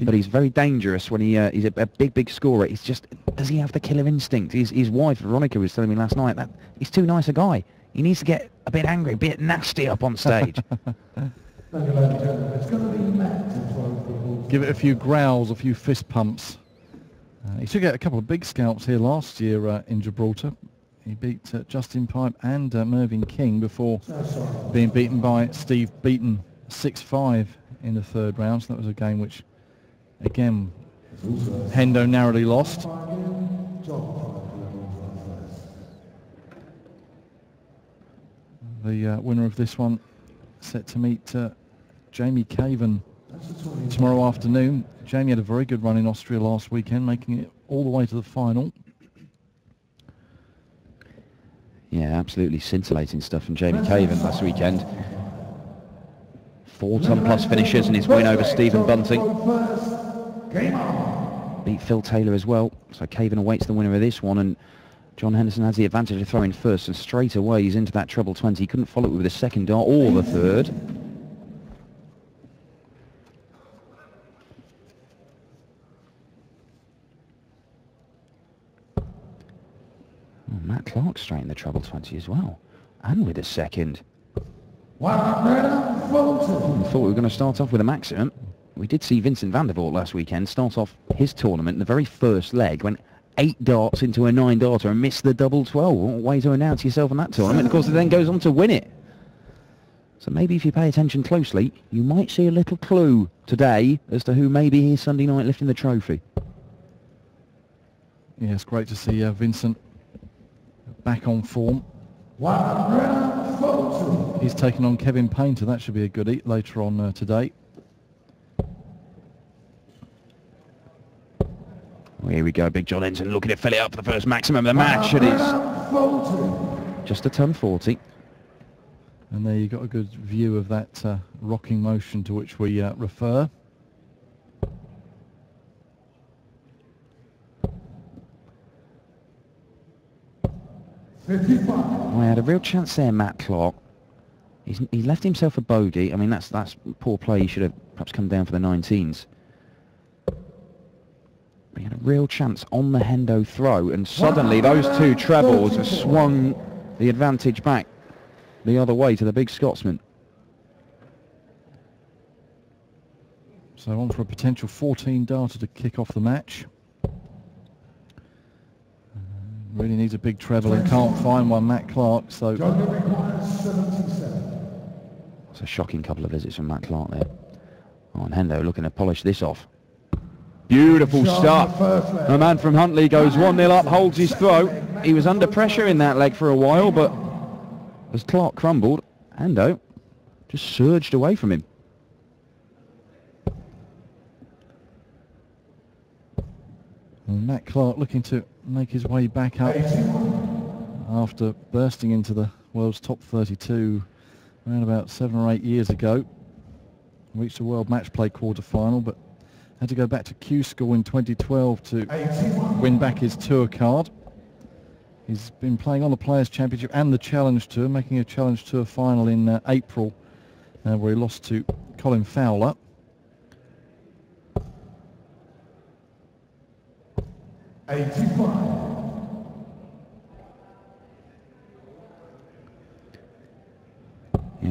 but he's very dangerous when he's a big scorer. He's just, does he have the killer instinct? His wife, Veronica, was telling me last night that he's too nice a guy. He needs to get a bit angry, a bit nasty up on stage. Give it a few growls, a few fist pumps. He took out a couple of big scalps here last year in Gibraltar. He beat Justin Pipe and Mervyn King before being beaten by Steve Beaton 6-5 in the third round. So that was a game which, again, Hendo narrowly lost. The winner of this one set to meet Jamie Caven tomorrow afternoon. Jamie had a very good run in Austria last weekend, making it all the way to the final. Yeah, absolutely scintillating stuff from Jamie Caven last weekend. 4-ton-plus finishes in his win over Stephen Bunting. Beat Phil Taylor as well, so Caven awaits the winner of this one, and John Henderson has the advantage of throwing first, and straight away he's into that treble 20. He couldn't follow it with a second dart or the third. Matt Clark straight in the treble 20 as well, and with a second. Thought we were going to start off with a maximum. We did see Vincent van der Voort last weekend start off his tournament in the very first leg, went 8 darts into a 9-darter and missed the double 12. What way to announce yourself in that tournament. Of course, it then goes on to win it. So maybe if you pay attention closely, you might see a little clue today as to who may be here Sunday night lifting the trophy. Yeah, it's great to see Vincent back on form. He's taken on Kevin Painter. That should be a goodie later on today. Well, here we go, Big John Henderson looking to fill it up for the first maximum of the match. It is just a ton 40. And there you got a good view of that rocking motion to which we refer. Well, he had a real chance there, Matt Clark. He left himself a bogey. I mean, that's poor play. He should have perhaps come down for the 19s. But he had a real chance on the Hendo throw, and suddenly those two trebles have swung the advantage back the other way to the big Scotsman. So on for a potential 14-darter to kick off the match. Really needs a big treble and can't find one, Matt Clark. So it's a shocking couple of visits from Matt Clark there. Oh, and Hendo looking to polish this off. Beautiful stuff. The man from Huntly goes 1-0 up, holds his throw. He was under pressure in that leg for a while, but as Clark crumbled, Hendo just surged away from him. And Matt Clark looking to make his way back up after bursting into the world's top 32 around about 7 or 8 years ago. Reached the World Match Play quarter-final, but had to go back to Q School in 2012 to win back his tour card. He's been playing on the Players' Championship and the Challenge Tour, making a Challenge Tour final in April, where he lost to Colin Fowler. Yeah,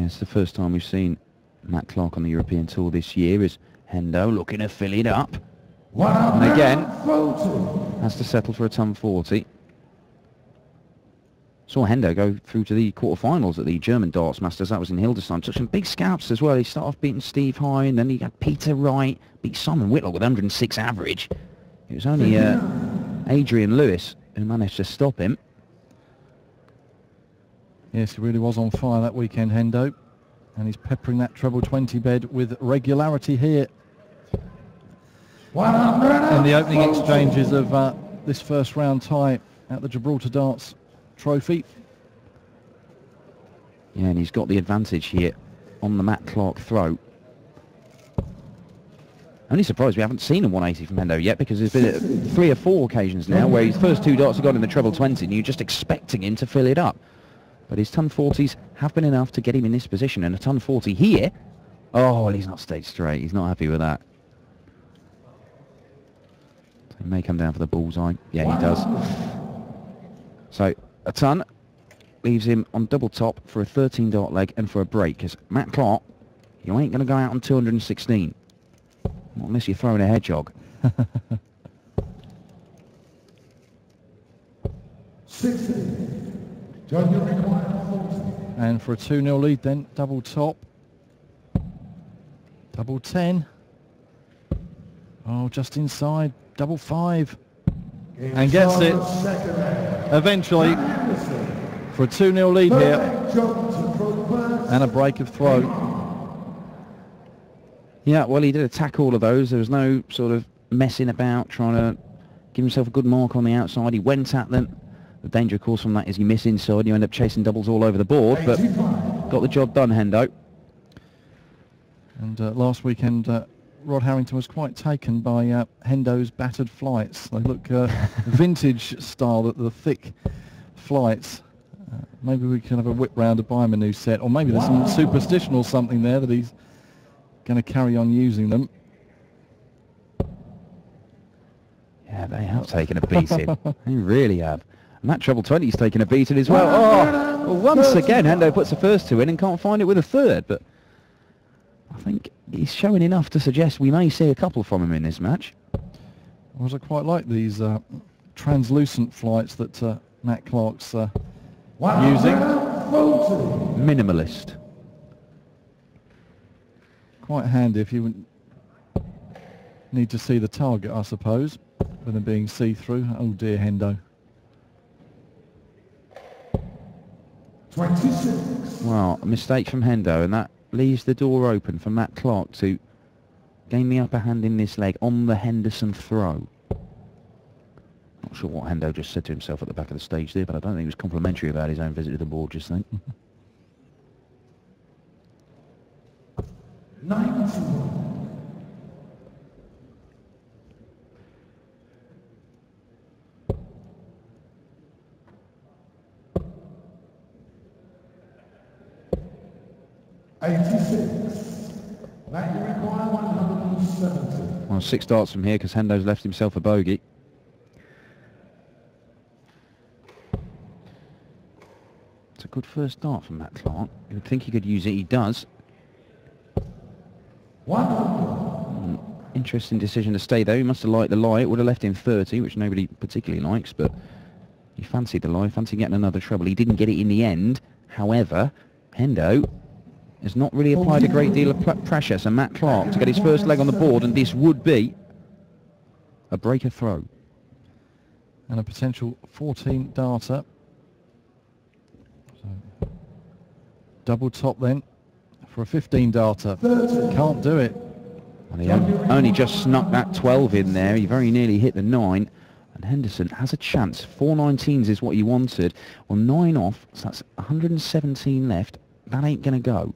it's the first time we've seen Matt Clark on the European Tour this year. Is Hendo looking to fill it up. And again, has to settle for a ton 40. Saw Hendo go through to the quarterfinals at the German Darts Masters. That was in Hildesheim. Took some big scalps as well. He started off beating Steve Hine, then he had Peter Wright, beat Simon Whitlock with 106 average. It was only Adrian Lewis who managed to stop him. Yes, he really was on fire that weekend, Hendo. And he's peppering that treble 20 bed with regularity here. In the opening exchanges of this first round tie at the Gibraltar Darts Trophy. Yeah, and he's got the advantage here on the Matt Clark throw. Only surprised we haven't seen a 180 from Hendo yet, because there's been 3 or 4 occasions now where his first 2 darts have gone in the treble 20 and you're just expecting him to fill it up. But his ton 40s have been enough to get him in this position, and a ton 40 here. Oh, well, he's not stayed straight. He's not happy with that. He may come down for the bullseye. Yeah, he does. So a ton leaves him on double top for a 13-dart leg and for a break. Because Matt Clark, you ain't going to go out on 216. Not unless you're throwing a hedgehog. 60. John, you require 40. And for a 2-0 lead then, double top. Double 10. Oh, just inside. Double 5. And gets it. Eventually. For a 2-0 lead here. And a break of throw. Yeah, well, he did attack all of those. There was no sort of messing about, trying to give himself a good mark on the outside. He went at them. The danger, of course, from that is you miss inside, you end up chasing doubles all over the board, but got the job done, Hendo. And last weekend, Rod Harrington was quite taken by Hendo's battered flights. They look vintage style, the thick flights. Maybe we can have a whip round to buy him a new set, or maybe there's some superstition or something there that he's going to carry on using them. Yeah, they have taken a beating. They really have. And that treble 20's taken a beating as well. Oh, well, once again, Hendo puts the first two in and can't find it with a third, but I think he's showing enough to suggest we may see a couple from him in this match. I quite like these translucent flights that Matt Clark's using. Minimalist. Quite handy if you need to see the target, I suppose, with them being see-through. Oh dear, Hendo. 26. Well, a mistake from Hendo, and that leaves the door open for Matt Clark to gain the upper hand in this leg on the Henderson throw. Not sure what Hendo just said to himself at the back of the stage there, but I don't think he was complimentary about his own visit to the board just then. 91. Now you require 170. Well, 6 darts from here because Hendo's left himself a bogey. It's a good first dart from Matt Clark. You would think he could use it. He does. 100. Interesting decision to stay though. He must have liked the lie. It would have left him 30, which nobody particularly likes, but he fancied the lie, fancied getting another treble. He didn't get it in the end. However, Hendo has not really applied a great deal of pressure, so Matt Clark to get his first leg on the board, and this would be a breaker throw. And a potential 14 darter. So, double top then for a 15 darter. Can't do it. Well, he only just snuck that 12 in there. He very nearly hit the 9. And Henderson has a chance. 419s is what he wanted. Well, 9 off, so that's 117 left. That ain't going to go.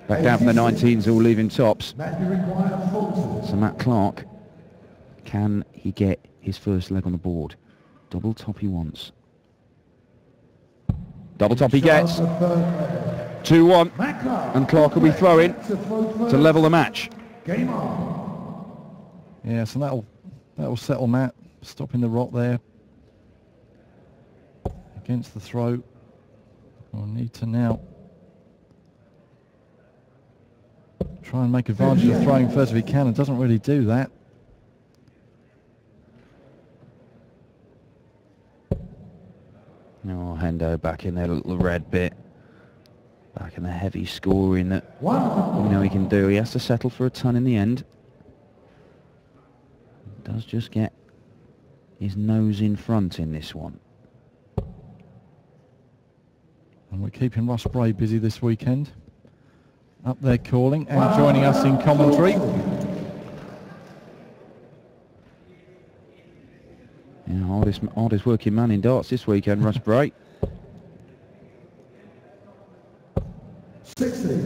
Back down from the 19s, all leaving tops. So Matt Clark, can he get his first leg on the board? Double top he wants. Double top he gets. 2-1. And Clark will be throwing to level the match. Game on. Yes, and that'll settle Matt, stopping the rot there. Against the throw. We'll need to now try and make advantage of throwing first if he can, and doesn't really do that. Oh, Hendo back in there, little red bit. Back in the heavy scoring that you know he can do. He has to settle for a ton in the end. He does just get his nose in front in this one. And we're keeping Ross Bray busy this weekend. Up there calling and joining us in commentary. Yeah, hardest working man in darts this weekend, Ross Bray. 60.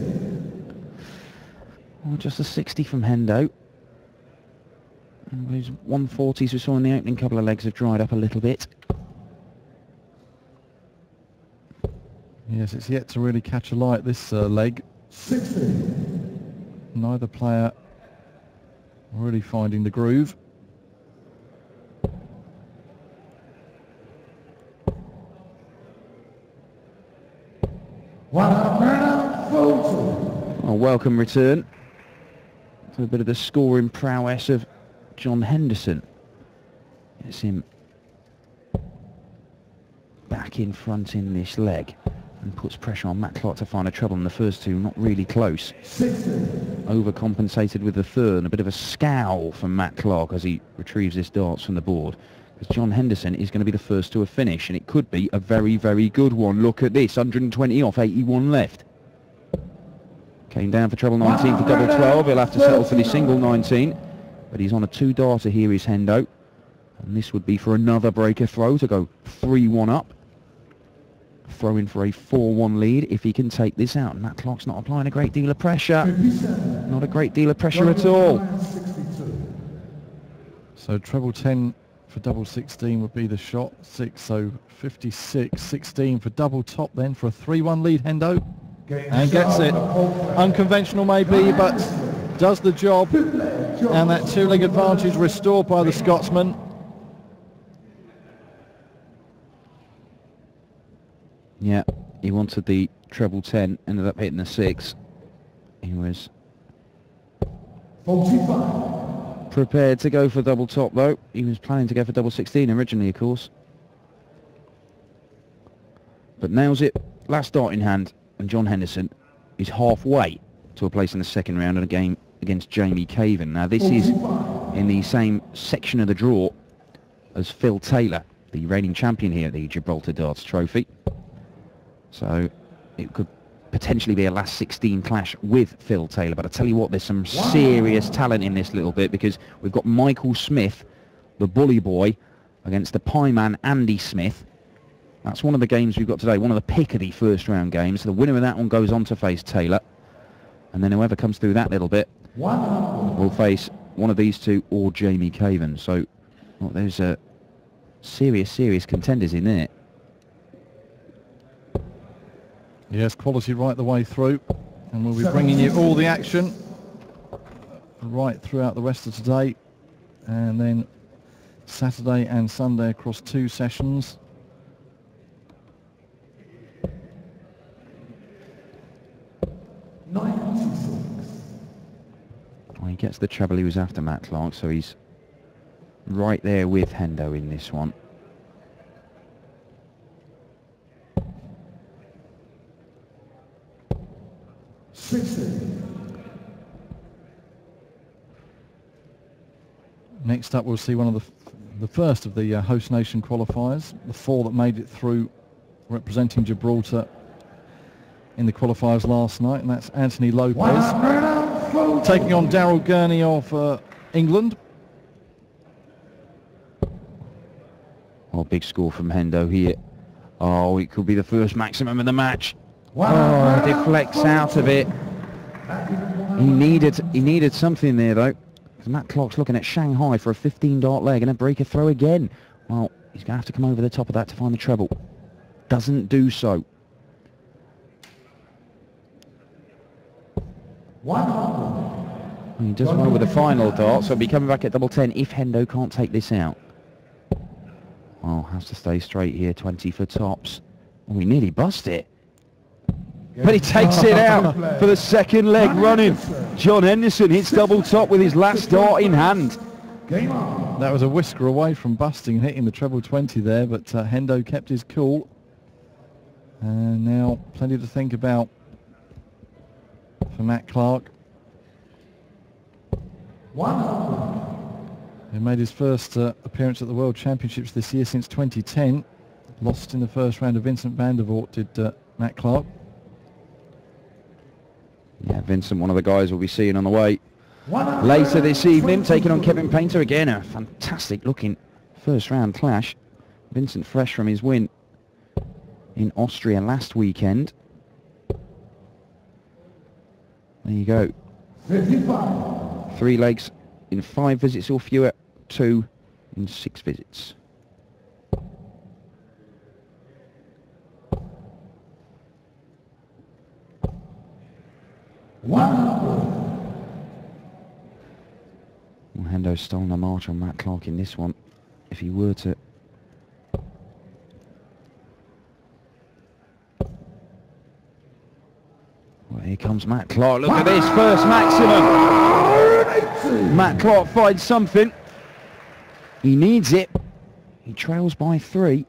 Oh, just a 60 from Hendo. And those 140s we saw in the opening couple of legs have dried up a little bit. Yes, it's yet to really catch a light, this leg. 60. Neither player really finding the groove. A welcome return to a bit of the scoring prowess of John Henderson. Gets him back in front in this leg and puts pressure on Matt Clark to find a treble in the first two, not really close. Overcompensated with the third, and a bit of a scowl from Matt Clark as he retrieves his darts from the board. Because John Henderson is going to be the first to a finish, and it could be a very, very good one. Look at this, 120 off, 81 left. Came down for treble 19 for double 12. He'll have to settle for the single 19. But he's on a two-darter here, is Hendo. And this would be for another breaker throw to go 3-1 up. Throwing for a 4-1 lead if he can take this out. And Matt Clark's not applying a great deal of pressure. Not a great deal of pressure at all. So treble 10 for double 16 would be the shot. 6, so 56. 16 for double top then for a 3-1 lead, Hendo. And gets it. Unconventional maybe, but does the job. And that two-leg advantage restored by the Scotsman. Yeah, he wanted the treble 10, ended up hitting the 6. He was 45. prepared to go for double top though. He was planning to go for double 16 originally, of course. But nails it, last dart in hand, and John Henderson is halfway to a place in the second round in a game against Jamie Caven. Now this is in the same section of the draw as Phil Taylor, the reigning champion here at the Gibraltar Darts Trophy. So it could potentially be a last 16 clash with Phil Taylor. But I tell you what, there's some serious talent in this little bit, because we've got Michael Smith, the bully boy, against the pie man Andy Smith. That's one of the games we've got today, one of the Picardy first round games. The winner of that one goes on to face Taylor. And then whoever comes through that little bit will face one of these two or Jamie Caven. So well, there's serious contenders in there. Yes, quality right the way through, and we'll be bringing you all the action right throughout the rest of today, and then Saturday and Sunday across 2 sessions. Well, he gets the treble he was after, Matt Clark, so he's right there with Hendo in this one. Next up, we'll see one of the first of the host nation qualifiers, the 4 that made it through representing Gibraltar in the qualifiers last night, and that's Anthony Lopez taking on Daryl Gurney of England. Oh, big score from Hendo here. Oh, it could be the first maximum of the match. Oh, deflects out of it. He needed something there though. Matt Clark's looking at Shanghai for a 15-dart leg and a breaker throw again. Well, he's going to have to come over the top of that to find the treble. Doesn't do so. He does well with the final dart, so he'll be coming back at double 10 if Hendo can't take this out. Well, has to stay straight here, 20 for tops. Oh, he nearly bust it. But he takes it out for the second leg running. John Henderson hits double top with his last dart in hand. That was a whisker away from busting and hitting the treble 20 there, but Hendo kept his cool. And now plenty to think about for Matt Clark. He made his first appearance at the World Championships this year since 2010. Lost in the first round of Vincent van der Voort, did Matt Clark. Yeah, Vincent, one of the guys we'll be seeing on the way later this evening, taking on Kevin Painter again. A fantastic looking first round clash. Vincent fresh from his win in Austria last weekend. There you go. 55. 3 legs in 5 visits or fewer, 2 in 6 visits. Hendo's stolen a march on Matt Clark in this one. If he were to... Well, here comes Matt Clark. Look at this, first maximum. Matt Clark finds something. He needs it. He trails by 3.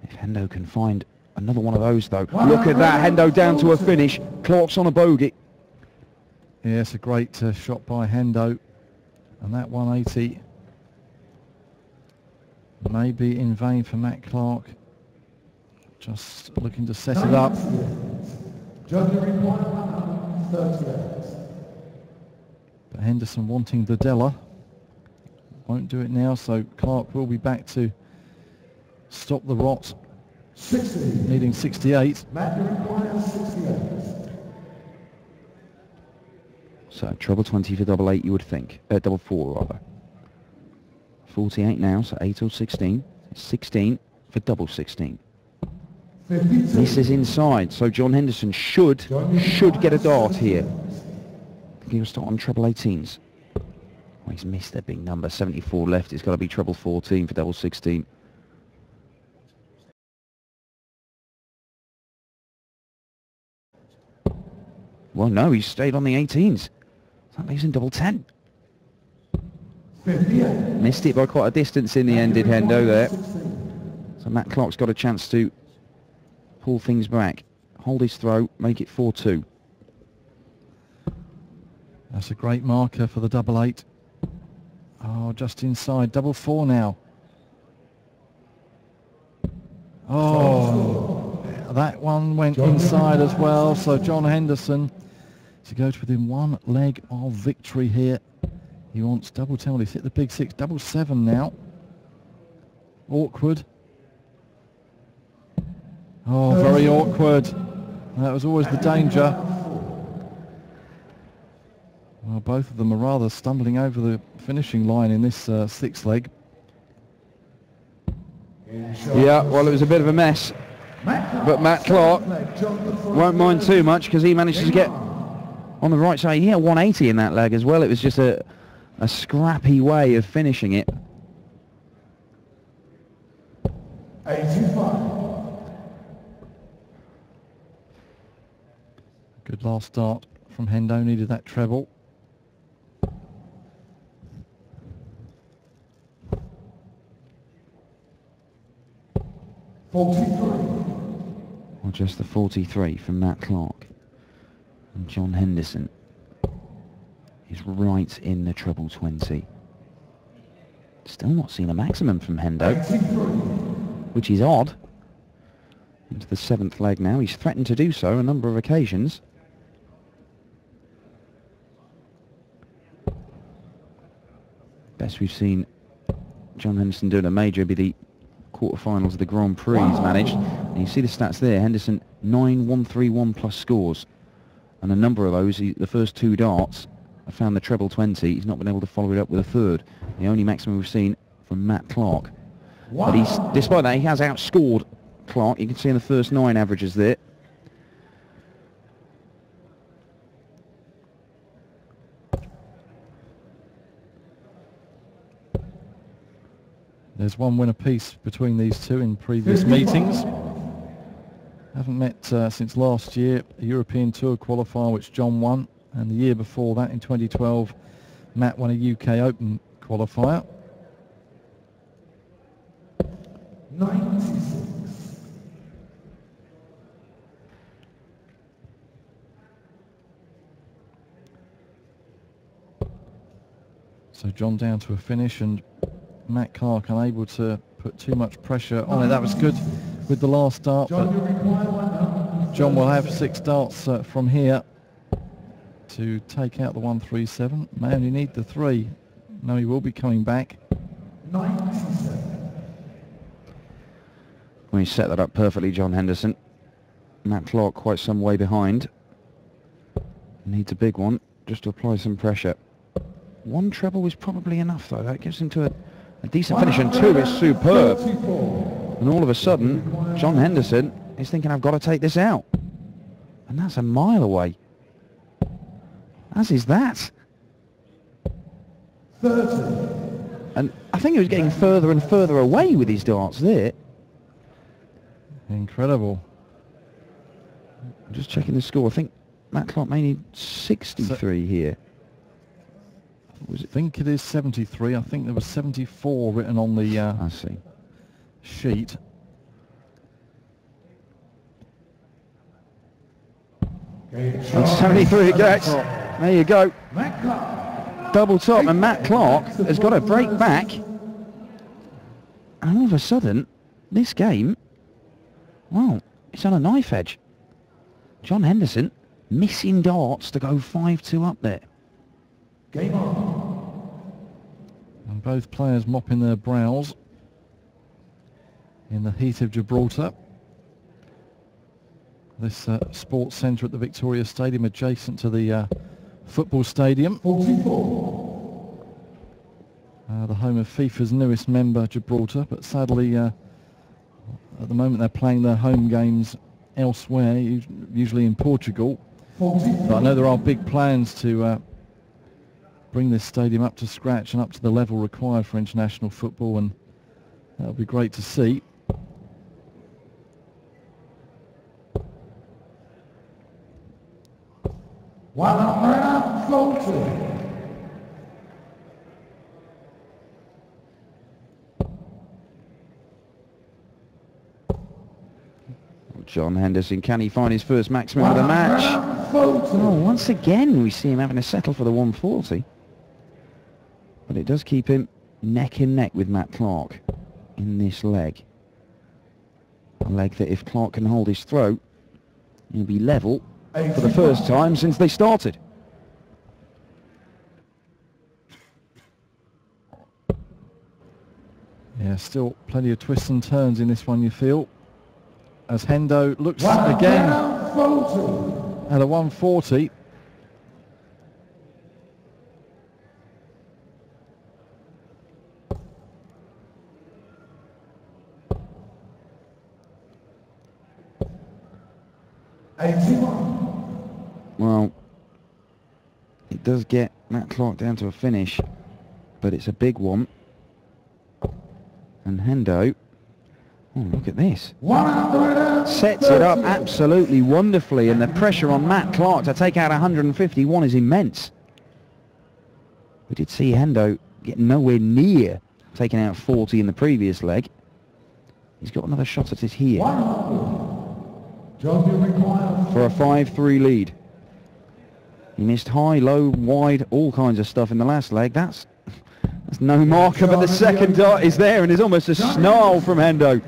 If Hendo can find another one of those, though. Look at that, Hendo down to a finish. Clark's on a bogey. Yeah, it's a great shot by Hendo. And that 180 may be in vain for Matt Clark. Just looking to set it up. But Henderson wanting the Della. Won't do it now, so Clark will be back to stop the rot. 60. Needing 68. So treble 20 for double 8, you would think. Double 4, rather. 48 now, so 8 or 16. 16 for double 16. 52. This is inside, so John Henderson should get a dart here. He'll start on treble 18s. Oh, he's missed their big number. 74 left. It's got to be treble 14 for double 16. Well, no, he's stayed on the 18s. That leaves him double 10. 58. Missed it by quite a distance in the end, did Hendo there. So Matt Clark's got a chance to pull things back. Hold his throw, make it 4-2. That's a great marker for the double 8. Oh, just inside. Double 4 now. Oh, that one went inside as well. So John Henderson to go to within 1 leg of victory here. He wants double 10. He's hit the big 6. Double 7 now. Awkward. Oh, very awkward. That was always the danger. Well, both of them are rather stumbling over the finishing line in this 6th leg. Yeah, well, it was a bit of a mess. But Matt Clark won't mind too much because he manages to get on the right side. He had 180 in that leg as well. It was just a scrappy way of finishing it. 85. Good last start from Hendo. Needed that treble. Well, just the 43 from Matt Clark. And John Henderson is right in the treble 20. Still not seen a maximum from Hendo, which is odd. Into the 7th leg now. He's threatened to do so a number of occasions. Best we've seen John Henderson doing a major be the quarterfinals of the Grand Prix he's managed. And you see the stats there. Henderson 9-1-3-1 plus scores. And a number of those, the first 2 darts, have found the treble 20. He's not been able to follow it up with a 3rd. The only maximum we've seen from Matt Clark. But he's, despite that, he has outscored Clark. You can see in the first 9 averages there. There's 1 win apiece between these two in previous meetings. Haven't met since last year, a European Tour qualifier which John won, and the year before that in 2012 Matt won a UK Open qualifier. 96. So John down to a finish and Matt Clark unable to put too much pressure on it. That was good with the last dart, but John will have 6 darts from here to take out the 137. May only need the 3. No, he will be coming back. 97. Well, he set that up perfectly, John Henderson. Matt Clark quite some way behind. Needs a big one just to apply some pressure. 1 treble was probably enough, though. That gives him to a decent finish, and 2 is superb. And all of a sudden, John Henderson is thinking, I've got to take this out. And that's a mile away. As is that. 30. And I think he was getting further and further away with his darts there. Incredible. I'm just checking the score. I think Matt Clark may need 63 here. I think it is 73. I think there was 74 written on the I see. sheet. And 73 it gets. There you go. Matt Clark. Double top, and Matt Clark has got to break back. And all of a sudden, this game, well, it's on a knife edge. John Henderson missing darts to go 5-2 up there. Game on. And both players mopping their brows in the heat of Gibraltar. This sports centre at the Victoria Stadium, adjacent to the football stadium. 44. The home of FIFA's newest member, Gibraltar, but sadly at the moment they're playing their home games elsewhere, usually in Portugal. 44. But I know there are big plans to bring this stadium up to scratch and up to the level required for international football, and that'll be great to see. One round 40. John Henderson, can he find his first maximum of the match? Oh, once again we see him having to settle for the 140. But it does keep him neck and neck with Matt Clark in this leg. A leg that if Clark can hold his throat, he'll be level for the first time since they started. Yeah, still plenty of twists and turns in this one, you feel, as Hendo looks again at a 140. Well, it does get Matt Clark down to a finish, but it's a big one. And Hendo, oh, look at this. Sets it up absolutely wonderfully, and the pressure on Matt Clark to take out 151 is immense. We did see Hendo get nowhere near taking out 40 in the previous leg. He's got another shot at it here for a 5-3 lead. He missed high, low, wide, all kinds of stuff in the last leg. That's no marker, but the second dart is there, and there's almost a snarl from Hendo.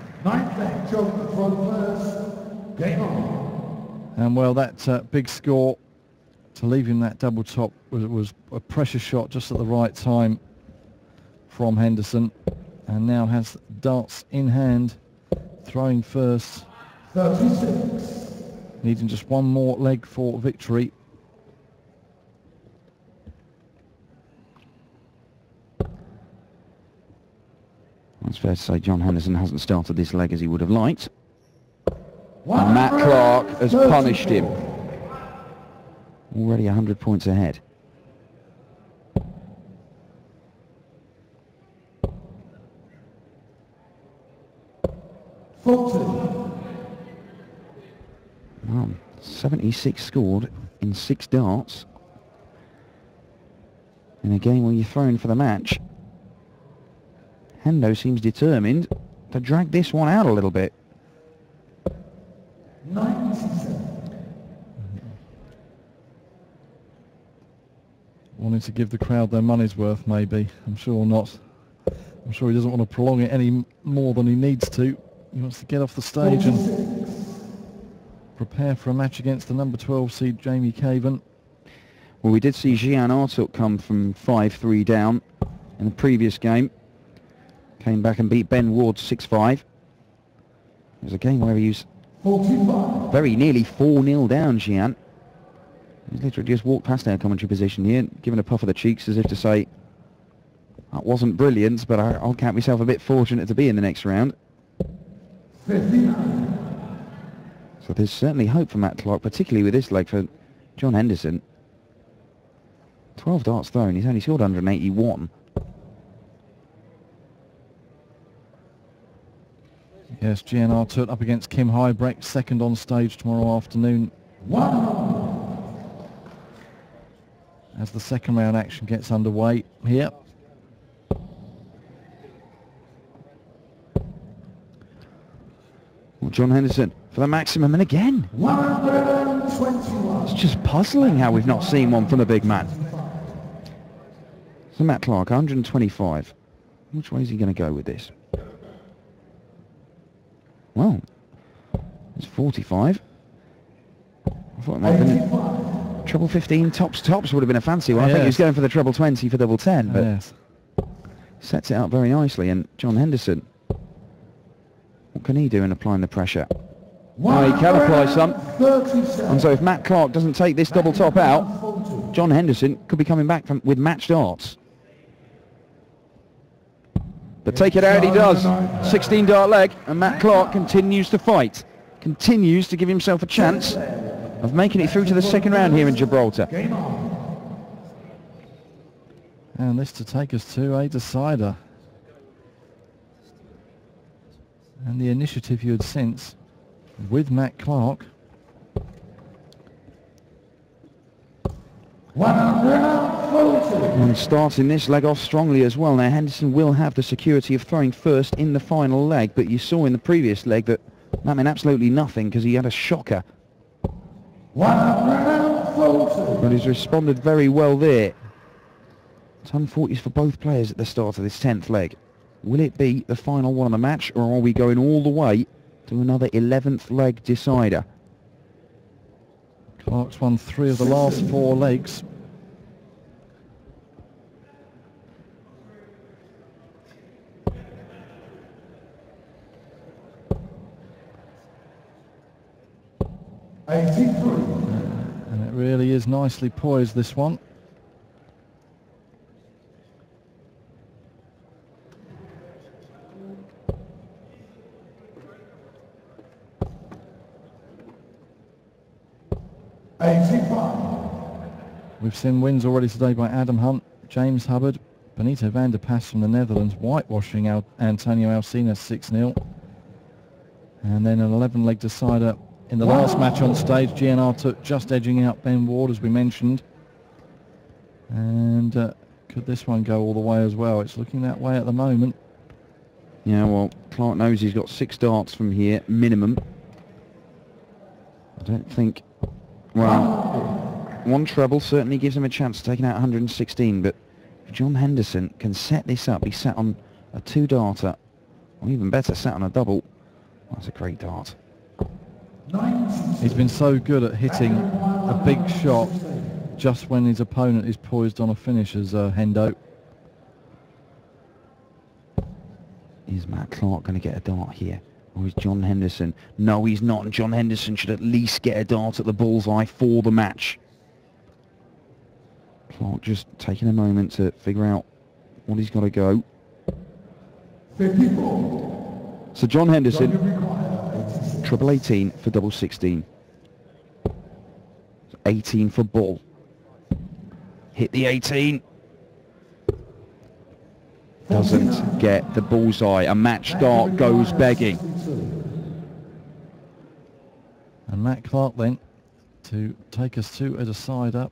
And well, that big score to leave him that double top was a pressure shot just at the right time from Henderson, and now has darts in hand, throwing first. 36. Needing just one more leg for victory. It's fair to say John Henderson hasn't started this leg as he would have liked. And Matt Clark has punished him. Already 100 points ahead. Well, 76 scored in 6 darts. In a game where you're throwing for the match. Hendo seems determined to drag this one out a little bit. 97. Wanting to give the crowd their money's worth, maybe. I'm sure not. I'm sure he doesn't want to prolong it any more than he needs to. He wants to get off the stage and prepare for a match against the number 12 seed Jamie Caven. Well, we did see Gian Artuk come from 5-3 down in the previous game. Came back and beat Ben Ward 6-5. It was a game where he was 45. very nearly 4-0 down, Gian. He's literally just walked past our commentary position here, giving a puff of the cheeks as if to say, that wasn't brilliant, but I'll count myself a bit fortunate to be in the next round. 59. So there's certainly hope for Matt Clark, particularly with this leg for John Henderson. 12 darts thrown, he's only scored 181. Yes, GNR Tut up against Kim Huybrecht, second on stage tomorrow afternoon. 100. As the second round action gets underway here. Well, John Henderson for the maximum, and again. 121. It's just puzzling how we've not seen one from the big man. So Matt Clark, 125. Which way is he going to go with this? Well, it's 45. I thought it might have been treble 15 tops would have been a fancy one. I think he was going for the treble 20 for double 10, but yes, sets it up very nicely. And John Henderson, what can he do in applying the pressure? Oh, he can apply some. And so if Matt Clark doesn't take this double top out, John Henderson could be coming back with matched darts. But take it out he does. 16 dart leg, and Matt Clark continues to fight. Continues to give himself a chance of making it through to the second round here in Gibraltar. and this to take us to a decider. And the initiative you had since with Matt Clark. 140. And starting this leg off strongly as well. Now Henderson will have the security of throwing first in the final leg, but you saw in the previous leg that meant absolutely nothing because he had a shocker. 140. But he's responded very well there. 140s for both players at the start of this 10th leg. Will it be the final one of the match, or are we going all the way to another 11th leg decider? Clark's won 3 of the last 4 legs. And And it really is nicely poised, this one. We've seen wins already today by Adam Hunt, James Hubbard, Benito van der Pas from the Netherlands, whitewashing Antonio Alsina 6-0. And then an 11-leg decider in the last match on stage. GNR took just edging out Ben Ward, as we mentioned. And could this one go all the way as well? It's looking that way at the moment. Yeah, well, Clark knows he's got 6 darts from here, minimum. I don't think... Well, 1 treble certainly gives him a chance of taking out 116, but if John Henderson can set this up, he's sat on a 2-darter, or even better, sat on a double. Well, that's a great dart. He's been so good at hitting a big shot just when his opponent is poised on a finish as Hendo. Is Matt Clark going to get a dart here? Or is John Henderson? No, he's not, and John Henderson should at least get a dart at the bullseye for the match. Clark just taking a moment to figure out what he's got to go. 54. So John Henderson, treble 18 for double 16. 18 for bull. Hit the 18. Doesn't get the bullseye. A match dart goes begging. And Matt Clark then to take us to a decider.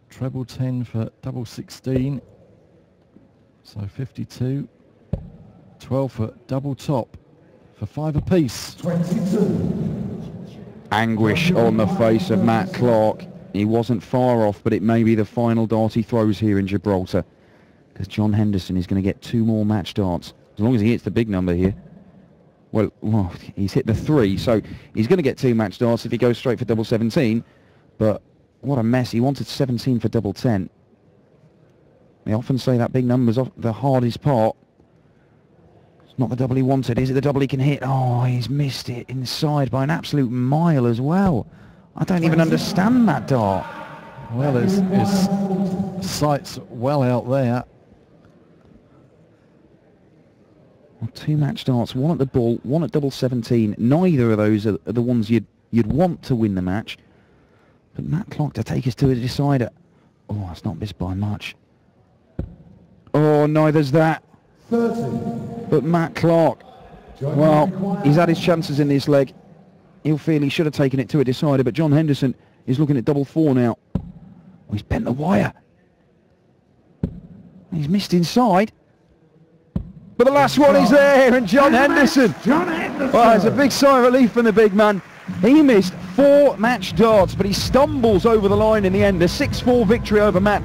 Treble 10 for double 16. So 52. 12 for double top for 5 apiece. 22. Anguish on the face of Matt Clark. He wasn't far off, but it may be the final dart he throws here in Gibraltar, because John Henderson is going to get 2 more match darts, as long as he hits the big number here. Well, he's hit the 3, so he's going to get 2 match darts if he goes straight for double 17, but what a mess. He wanted 17 for double 10. They often say that big number's the hardest part. It's not the double he wanted. Is it the double he can hit? Oh, he's missed it inside by an absolute mile as well. I don't even understand that dart. Well, his sight's well out there. Well, 2 match darts, 1 at the bull, 1 at double 17. Neither of those are the ones you'd want to win the match. But Matt Clark to take us to a decider. Oh, that's not missed by much. Oh, neither's that. 30. But Matt Clark Well, he's had his chances in this leg. He'll feel he should have taken it to a decider, but John Henderson is looking at double 4 now. Oh, he's bent the wire. He's missed inside. But the last one is there, and John Henderson. Well, it's a big sigh of relief from the big man. He missed 4 match darts, but he stumbles over the line in the end. A 6-4 victory over Matt Clark.